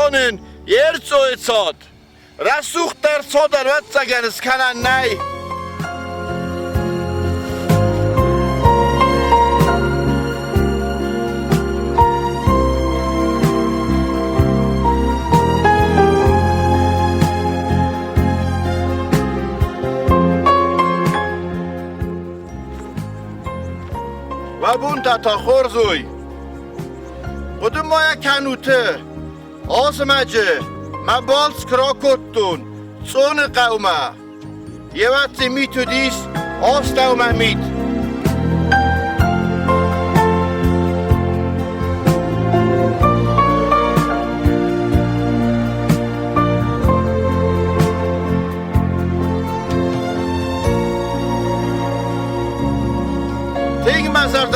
Tonnen Erz oizot. Rasucht der Zoder Wetzagen, es kann ein Nei. و بون تا خورزوی خودم ما یک کنوته آزمجه ما بالز کرا کتون چون قومه یه وقت میتو دیس آستو محمید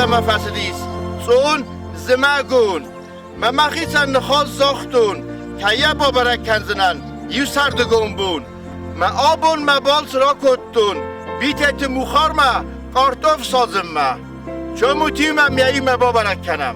ما فسدیس چون زمگون ما مخیصن نخواست زاختون که یه بابرک کنزنن یو سردگون بون ما آبون ما بالز را کتون بیتت مخار ما کارتوف سازمه چون موتیم هم یهی ما بابرک کنم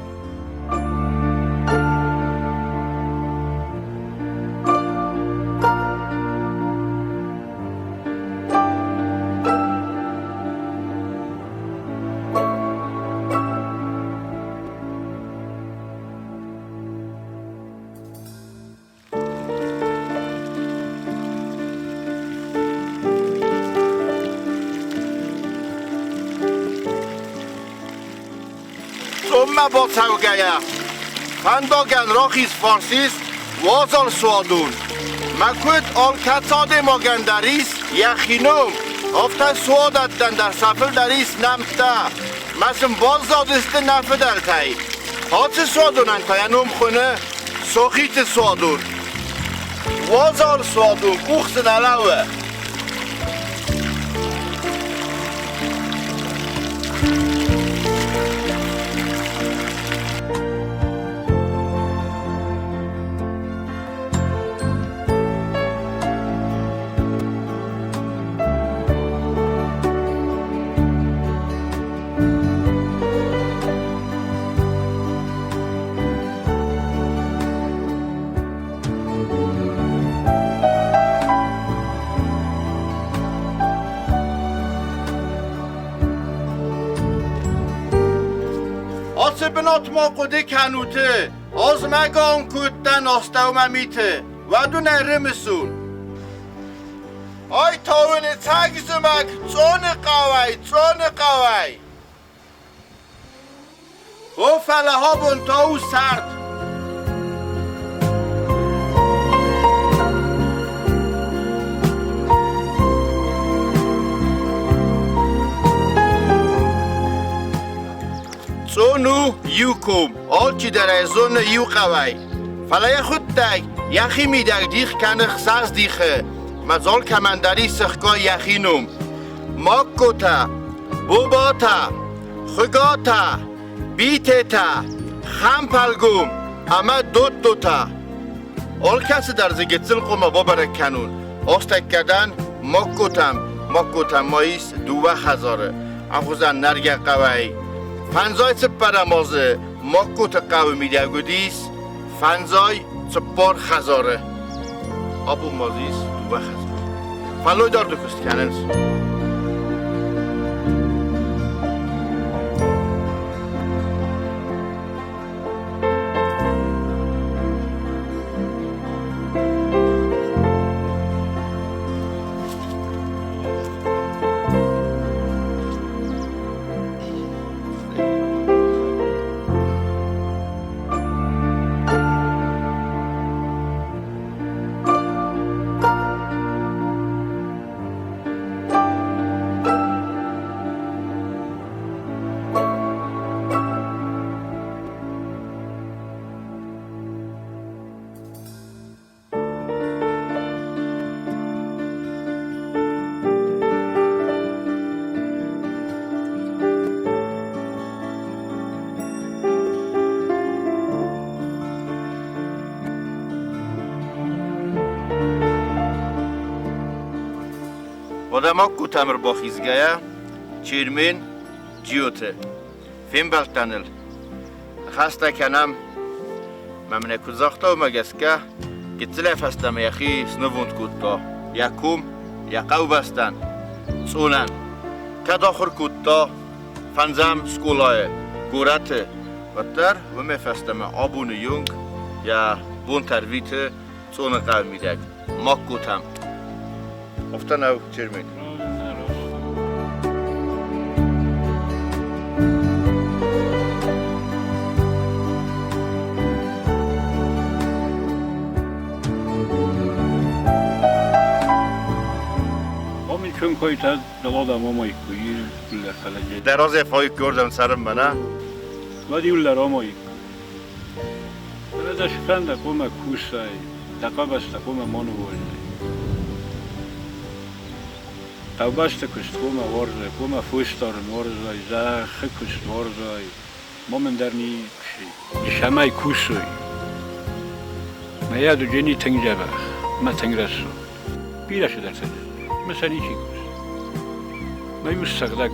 ما با سوگیه فنداگن راخیز فارسیست وازال سوادون مکود آل کتاده ماگن دریس یخینوم افتا سوادت دن در سفل دریس نمتا مسم باز زادست نفه دلتای هات سوادونن که ینوم خونه سوخیت سوادون وازال سوادون کوخس نلوه بنات ما قده کنوته از مگان کودن آستو ممیته و دو نرمسون آی تاون تگزمک چون قوی و فله ها بون تاو سرد چونو یوکم آلچی در ازون یو قوی فلای خود دگ یخی میدگ دیخ کنه خساس دیخه مزال کمندری سخکا یخینوم ماکوتا بوباتا خگاتا بیتتا خمپلگوم اما دوتا آل کسی در زگتزل قوم بابرک کنون آستک کردن ماکوتم ماییس 2000 افوزن نرگه قوی فنزای سپر مازه ماکوت قوی میده گودیس فنزای سپار خزاره آبو مازیس 2000 فلوی دار دکست کننز Odama kutamır bakizgaya, çirmin, ciyote. Film baltanıl. Hasta kanam, من کزاختا و مگسکه گتله فستم یخی سنووند کتا یکم یقو بستن سونن کد آخر کتا فنزم سکولای گورت و تر و میفستم آبون یونگ یا بون ترویت سون قومی دک ماک کتم افتن او چرمید چون کویت دلادم آمایی کویی کل خلجه دراز افایی کردم سرم منه ودی اول آمایی برای شفند قوم کوسای دقیق است قوم مانو ولی توبست کست قوم ورزای قوم فوستارن ورزای زخ کست ورزای مامن درنی شمای کوسای میادو جنی تنگ جبه ما تنگ رسو بیرش در سجد مثلا چی گوش میوش سقدک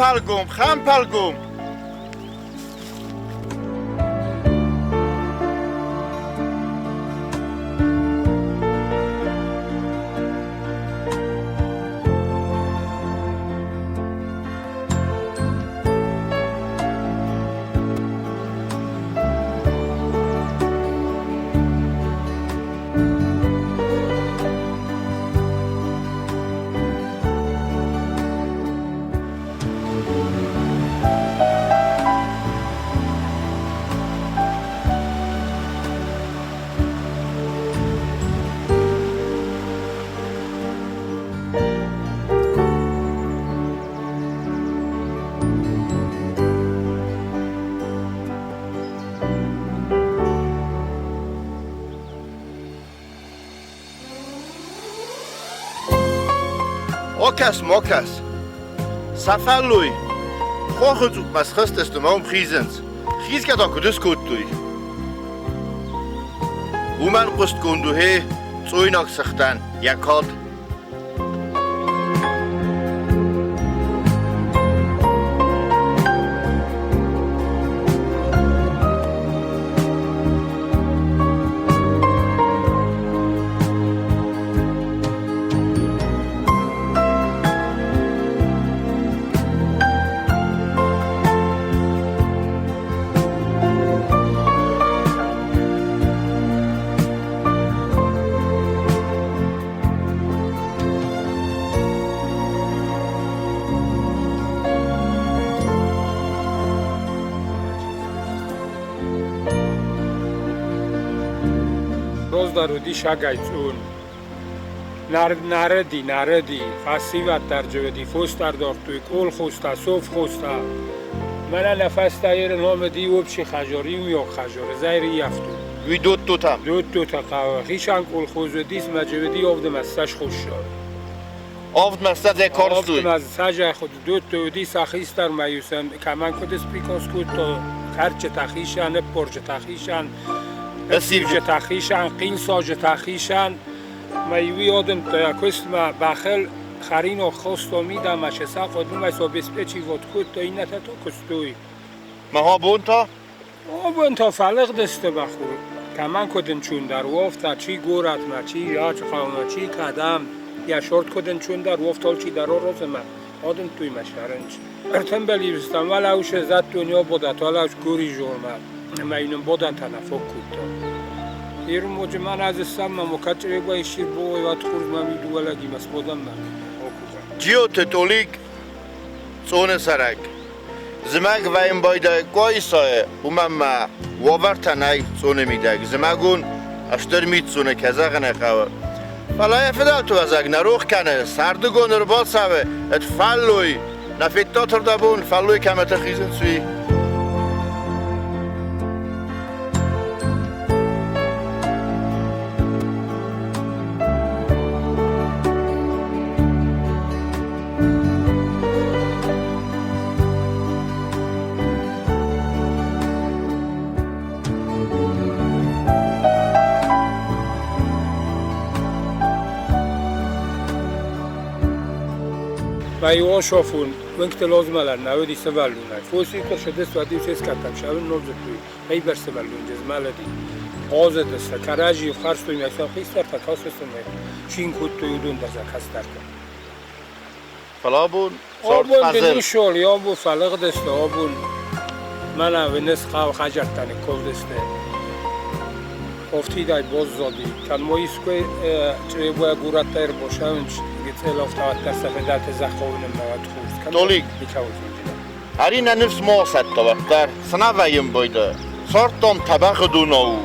برای خم پلگوم Mokas. Safalui. Hochut op mas gestes de maum giezens. Gies gaat ook dus goed toe. Hoe man post kondu he, zoinak zachtan, jakod. دارو دی شگایتون نردی فسیوت در جودی فوست در دارتوی کل خوستا صوف خوستا من نفس تایر نام دی و بشی خجاری و یا خجار زیری یفتو وی دوت تا قهوه خیشان کل خوز و دیس مجودی آفد مستش خوش شد آفد مستش یک کارستوی آفد مستش خود دوت دیس اخیستر میوسن کمان کدس پیکاس کود تا خرچ تخیشن پرچ تخیشن سیوچ تخیشن قیل ساج تخیشن میوی آدم تا یکست ما بخل خرین و خواست و میدم مشه ساق و دوم ایسا بسپیچی واد کود تا این نتا کستوی مها بون تا فلق دسته بخور کمان کدن چون در وفت چی گورت ما چی یا چی خواه چی کدم یا شورت کدن چون در وفت حال چی در روز ما آدم توی مشهرنج ارتن بلیوستم ولی اوش زد دنیا بودت ولی اوش گوری جورمد ما اینم بودن تنفق کود تا ایرون موجه من از استم من مکتره باید شیر بوی وقت خورد من میدو ولگی مس بودم من جیوت تولیک چون سرک زمگ و این باید کوی سایه ما وابرتنای چون میدگ زمگون اشتر مید چونه کزاق نخواه فلای فدال تو ازاگ نروخ کنه سردگون رو بال سوه ات فلوی نفید تا تردبون فلوی کمت خیزن سوی مایو شافون وقت لازم الان نودی سوالونه فوسی که شده سوادی چیز کردم شاید نوزد توی ای بر سوالون جزمال دی قاضی دست کراجی و خرج توی میسان خیستر تا کاس سومه چین کود توی دون دست کاستر کن فلابون آبون دنیشول یا بو فلق دست آبون من اونس خواهم خجرتنی کل دسته افتی دای باز زادی کن ماییس که چه باید گورت تایر باشه اونچ گیت افتاد در سفید در تزخوانم مواد خوست تولیک هری ننفس ما ست وقتر سنا ویم بایده سارتام طبق دوناو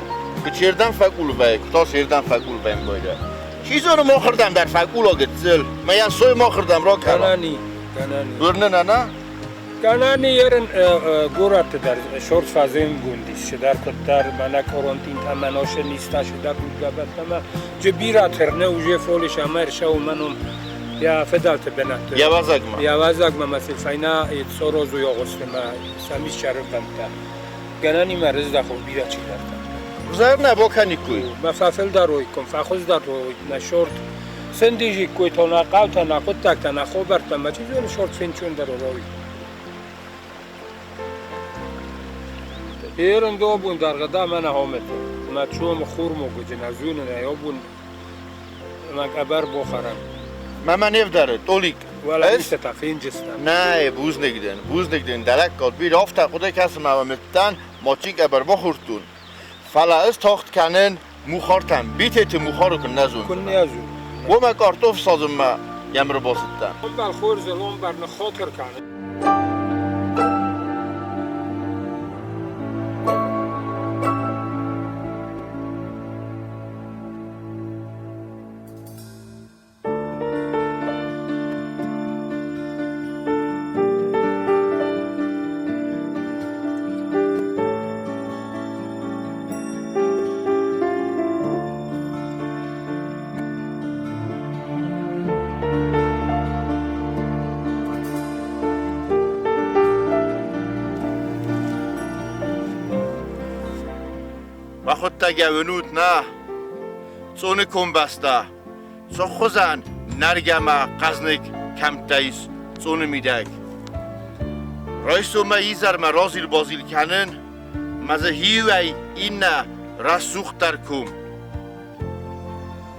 که چیردن فکول وی تا چیردن فکول ویم بایده چیزا رو ما خردم در فکول آگه تزل من یه سوی ما خردم را کردم گنانی برنه نه گنانی یرن گورت در شورت فازیم گوندیس شدر کتر من کارانتین تمناش نیستا شدر بود گبت جبیرات هرنه وجه فولش امر شو منم یا فدالت بنات یا وزگم مثل فینا سروز و یا غسل ما سمیش شرف بنتا گنانی مرز دخل بیرا چی دارم زر نبا کنی کوی مفافل داروی کن فخوز داروی نشورت سندیجی کوی تا نقاو تا نخود تک تا نخو برتا ما چیزی شورت فینچون داروی ایران دو بون در غدا من همت ما چوم خورمو گجنازون نیابون من کبر بخورم من نیف داره تولیک ولی نیست تفین جستم نه بوز نگدن دلک کاد بیر آفتا خدا کسی موامتن ما چی کبر بخورتون فلا از تاخت کنن موخارتن بیتت موخارو کن نزون و ما کارتوف سازم یمر باستن بل خور زلون بر نخاطر کنه و خود تگونود نه چون کن بسته چو خوزن نرگمه قزنک کمتایس چون میدک رایسو ما ایزر ما رازیل بازیل کنن مزه هیوی این نه رسوخ در کم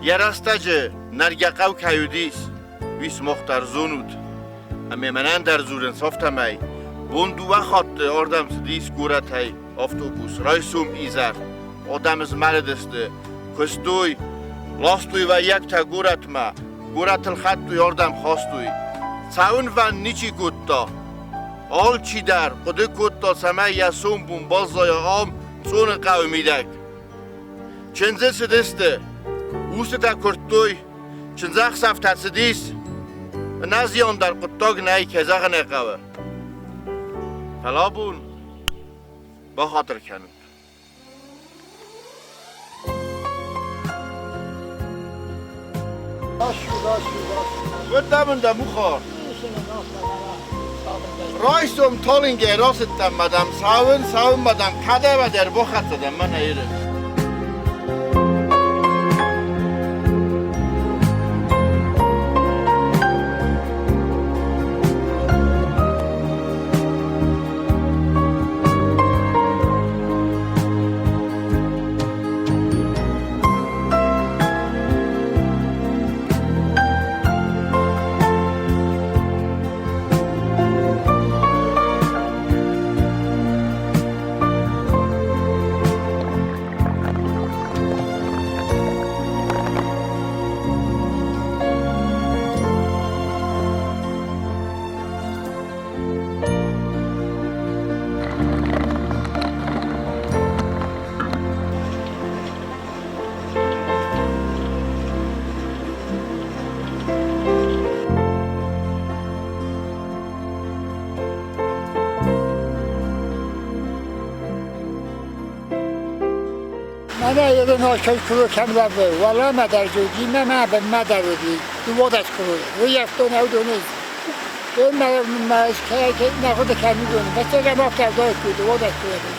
یه رستجه نرگه قو کهودیس ویس مختر زونود اما منن در زورن صافتمی بوندو و خاط آردم سدیس گورت های افتوبوس رایسوم ایزر آدم از مردسته کستوی لاستوی و یک تا گورت الخط توی آردم خواستوی چون و نیچی کتا آل چی در قده کتا سمه یسوم بون بازای آم چون قومیدک چنزه سدسته اوست تا کرتوی چنزاخ سفت سدیس نزیان در قطاق نهی که زاغ نقوه فلابون با خاطر کنود گفتم دمو خور رایستم تالینگه راستم مدام ساون مدام کده و در بخت دادم من ایره أنا يدين هاشي كلو كاملة ولا ما درجودي ما درجودي دوادش كلو ويفتون أو دوني ما كي ناخد كامل دوني بس أنا ما كرداش كلو دوادش كلو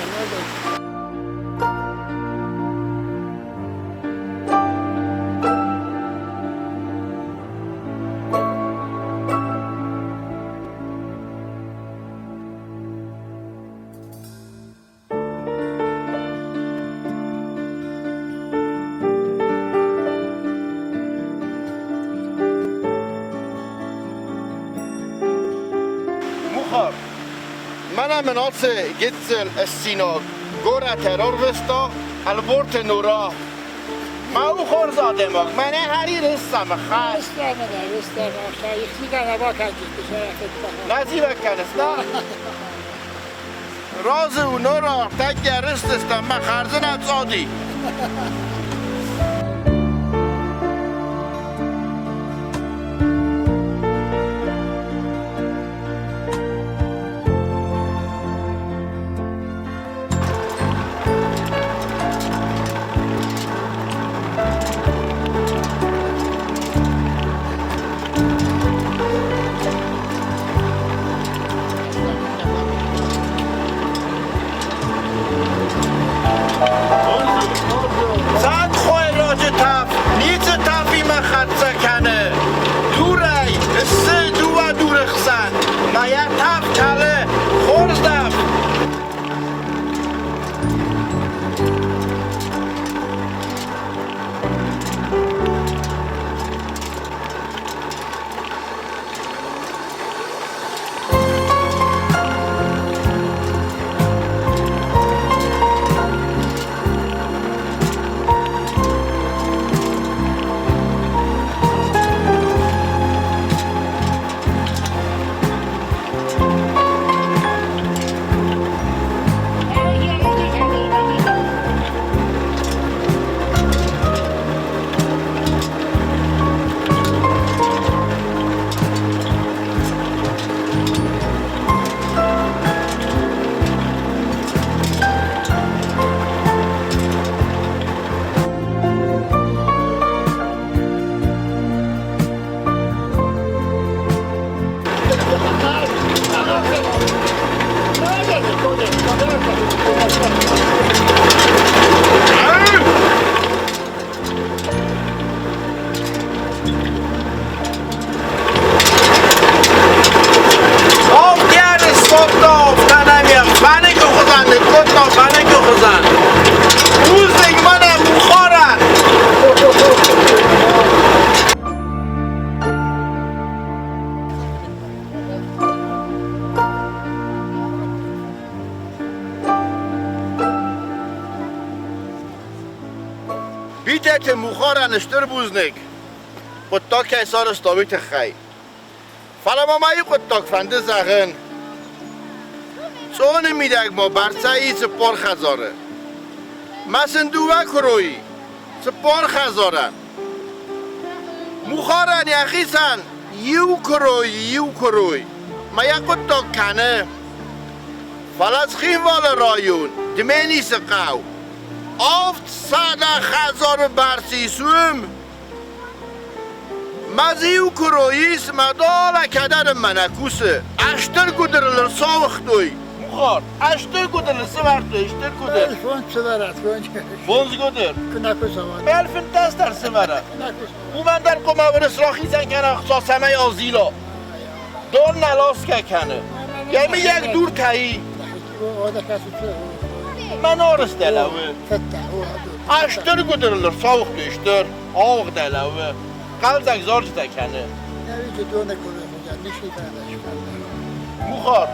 من مناطق جتل السيناء جورا ترور وستا البورت نورا ما او خور زاده ماك من هری رستم خاص رستم شایخ میگن با کردی نزی بکنستا راز او نورا تک رست استم من خرزن اتزادی بیته مخار نشتر بوزنک قطاق که سال استابیت خی فلا مایی قطاق فنده زغن چون میدک ما برسه ایس پر خزاره مسن دوه کروی سپار خزارن مخارن یخیسن یو کروی ما یکو تا کنه فلس خیوال رایون دمینی سقاو آفت ساده خزار برسیسوم مزیو کرویس مدال کدر منکوسه اشتر کدر ساوختوی مخار اشتر کدر سوختوی اشتر کدر فونز سوارت فونز کدر کنکو سوارت بلفن دست در سوارت او من در قمه برس را خیزن کنه ساسمه آزیلا دور نلاس که کنه یعنی یک دور تایی من آرس دلوه اشتر کدر ساوختوی اشتر آوغ دلوه قلزک زار جده کنه مخار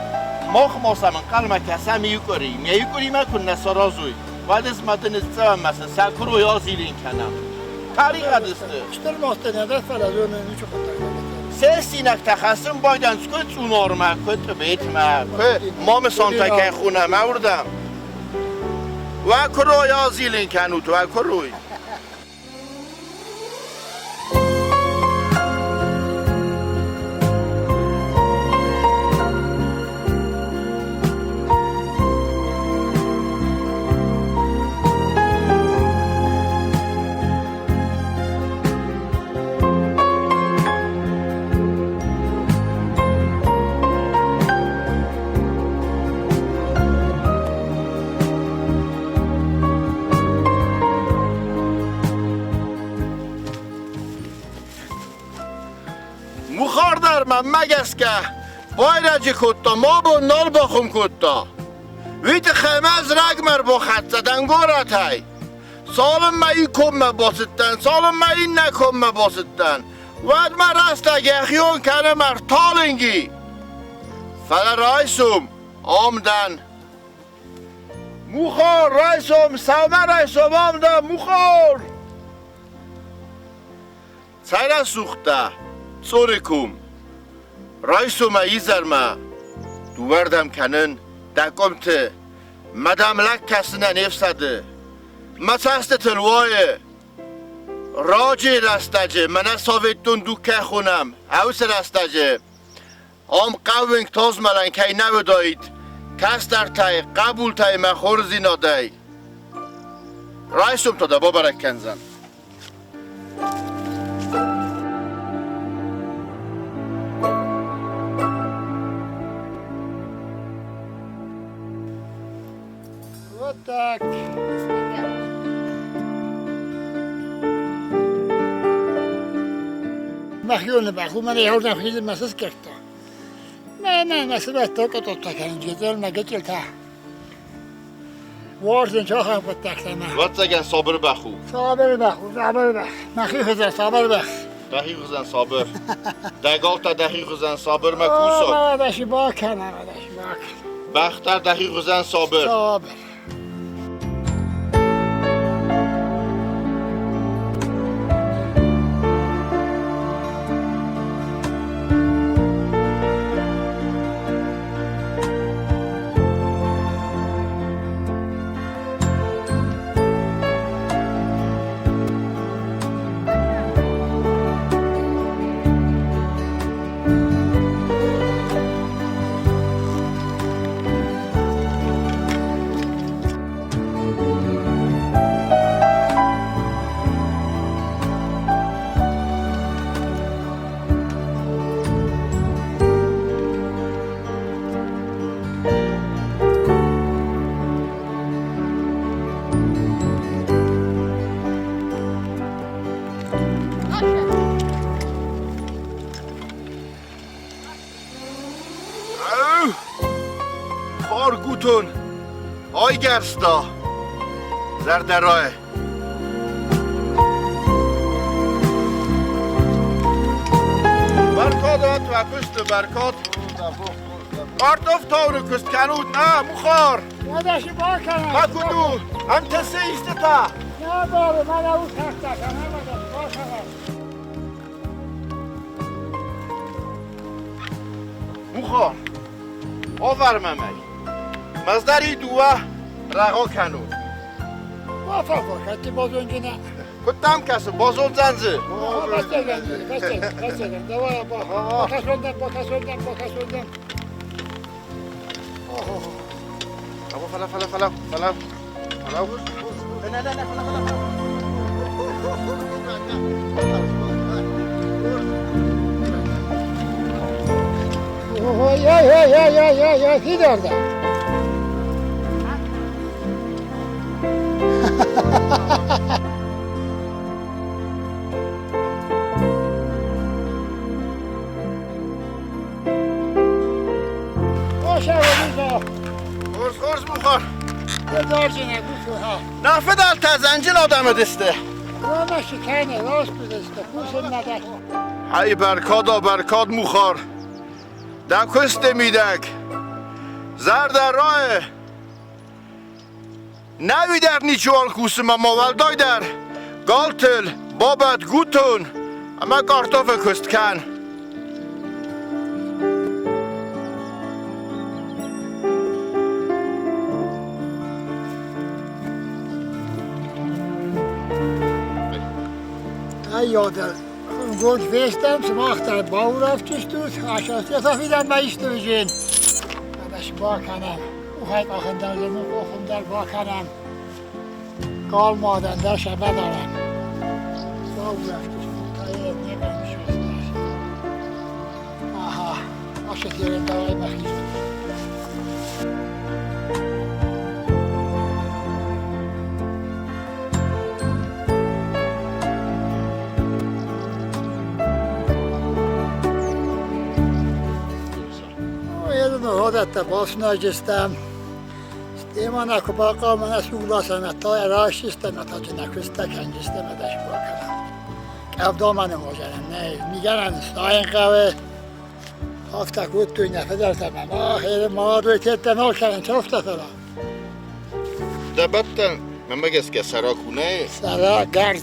ماخ ماسمن قلمه کسه میوکریم یکریم کن نسارازوی ولی از مدن استوام مثلا سکروی آزیلین کنم طریق دسته اشتر ماستن یده فلزونه نیچو سه سینک تخصم بایدن سکوی چونارمه کت بیتمه مام سانتکه خونه موردم و کروی آزیلین کنوت و کروی مخار در من مگس که باید کتا ما با نال باخم کتا ویت خیمز رگ مر با خط زدن گورت های سالم مایی کم باستن سالم مایی نکم باستن ود من رست اگه کنه مر تالنگی فلا رایسوم آمدن مخار رایسوم سومه رایسوم آمدن مخار سیره سوخته سورکوم رایسوم ایزرمه دووردم کنن دکمت مدام لک کسنه نفسده مسست تلوای راجی رستجه منه ساویتون دوکه خونم اوس رستجه آم قوینگ تاز ملن که نو دایید کس در تای قبول تای مخور زینا دای رایسوم تا دبا برک کنزن Tak. مخیون بخو من یه هر نفیل مسیز کرده. نه مسیز تو که تو کنی جدول نگه تا. وارزن چه خواهم بود تکتمه. وقت اگر صابر بخو. صابر بخ. مخی خزن صابر بخ. دهی خزن صابر. دگاه تا دهی خزن صابر مکوسا. داشی با کنم داشی با کنم. بختر دهی خزن صابر. صابر. Gutun, Oygersta, Zerderoy. Barkod at و پشت برکات کارتوف تاونو کست کنود نه مخار نداشی با کنم ما کدو انت سیسته تا نه بابا من او تخته کنم نداشی با کنم مخار آورممی مزدری دوه رقا کنود موفق باشد که باز اونجا نه کدام کسو بازون زنزه بس بگن دوای با کسوندن ابا فلا نه یا کی دارده باشه ولیزا خورس بخور دارجینه گوشو ها نفه دل تزنجل آدم دسته رانا شکنه راست بدسته خوشم ندک های برکاد مخار در کست میدک زر در راه نوی در نیچوال کوسم مولدای در گالتل بابت گوتون اما کارتوف کست کن یادم گوش فستم سماختر باور افتش دوست آشاسته تا فیدم بایشتو بجین بدش با کنم او خیلی آخن در زمین بخون در با کنم کال مادن در شبه دارم باور افتش تایه نگم شوستر آها آشتیرین دوای مخیز نهادت باس نجستم استیمان اکو باقا من از اولاسم تا اراشتم تا جنکسته کنجستم ادش باکنم کفدا من موجرم نه میگرن ساین قوه هفته کود توی نفه درتم آخیر ما روی تیت نال کردن چه افته فرا دبتن من مگس که سراکونه سرا گرد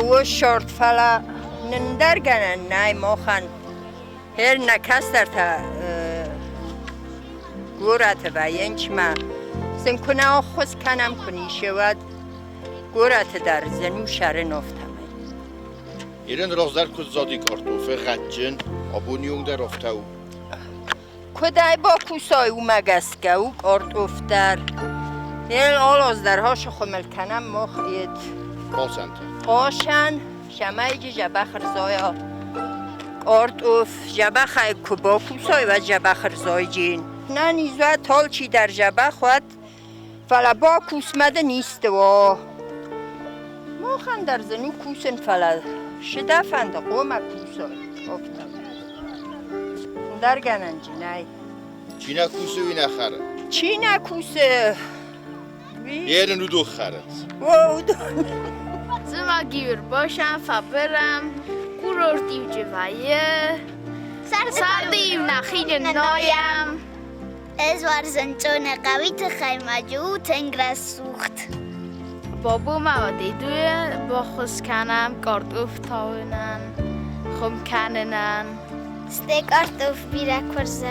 و شورت فلا نندرگنن نای موخن هر نکستر تا گورت و ینچ ما سن کنه آخوز کنم کنی شود گورت در زنو شر نفتم ایرن رازدر کد زادی کارتوفه غجن آبونیون در افتاو کدای با کوسای او مگسکه او کارتوفتر هر آلاز درهاشو خمل کنم مخید قاشن شمایی جبخر زایا کارتوف جبخ کبا کوسای و جبخر زای جین نه نیزوه تال چی در جبخ خود فلا با کوس مده نیست و موخن در زنو کوسن فلا شدفند قوم کوسای افتم در گنن جنای چی نکوسه وی نخره چی نکوسه یه نو دو خره زما گیر باشم فبرم قرورتیم جوایه سردیم نخیل نایم از ورزنچون قوی تخیمه جو تنگ سوخت بابو موادی دوی با خوز کنم کارتوف تاونن خم کننن سته کارتوف بیره کرزه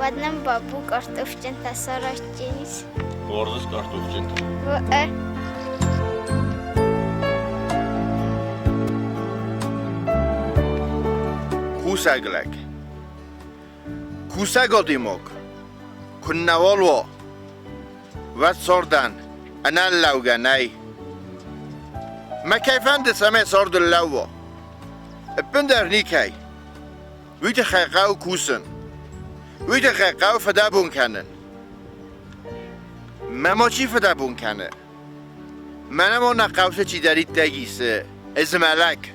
ودنم بابو کارتوف جنت سراش جنیس ورزش کارتوف جنت کوسگلک کوسگل دیموک کنوالوا و سردن انا اللوغنی ما کیفند سمه سرد اللوغ بندر نیکی ویت خیقاو کوسن ویت خیقاو فدابون کنن ما چی فدابون کنه منم نقاوسه چی دارید تگیسه از ملک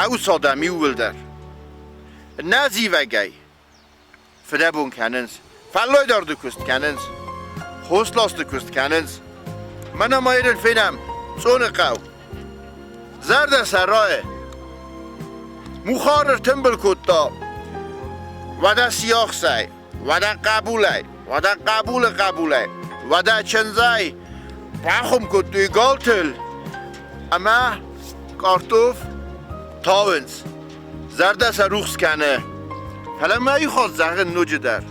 او صادمی ولدر نازی وگی فدابون کننز فلوی دارد کست کننز خوست لاست کست کننز منم ایرن فینم چون قاو زرد سرای مخارر تنبل کتا و دا سیاخ سای و دا قبوله و دا قبوله و دا چنزای پاخم کتوی گالتل اما کارتوف تاونز زرده سر روخس کنه حالا ما ای خواست زغن نوجه در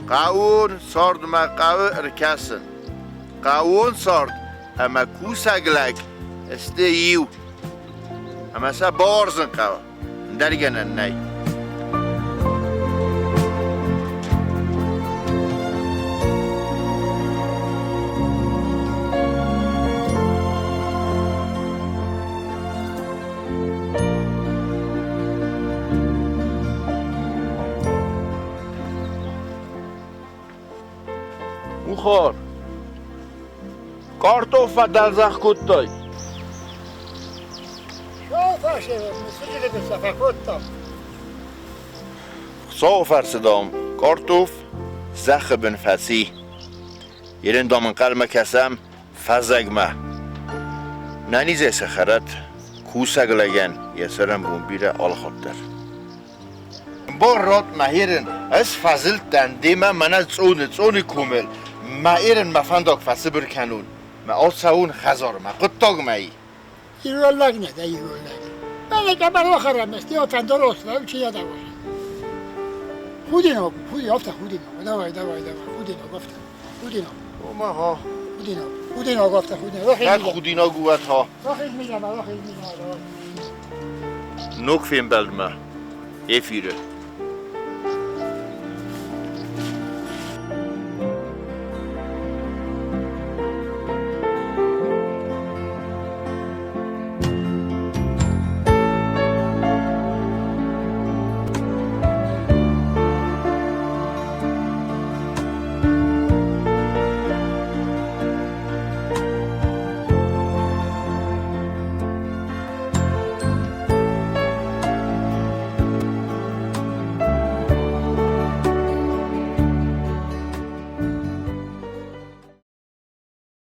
قاون سارد ما قاو ارکسن قاون سارد اما کو سگلک استه ایو اما سا بارزن قاو درگنن نی خور کارتوف و دلزخ کتای شوفا شباب مسجد بسفا کتا صوفر صدام کارتوف زخ بن فسی یرین دامن قلمه کسم فزگمه ننیزه سخرت کوسگ لگن یسرم بون بیره آل خودتر بار رات مهیرن از فضل دندیمه من از چونی کومل ما ایرن مفنداک فسی برکنون ما آساون خزار ما قطاق مایی ایران لگ نده ایران لگ من اگه بر آخرم است یا فندار اصلا چی یاده باشه خودی نابو خودی آفته خودی نابو دوای خودی نابو گفته خودی نابو ما ها خودی نابو گفته خودی نابو نه خودی ناگوت ها راخیل میگم نوک فیم بلد ما یه فیره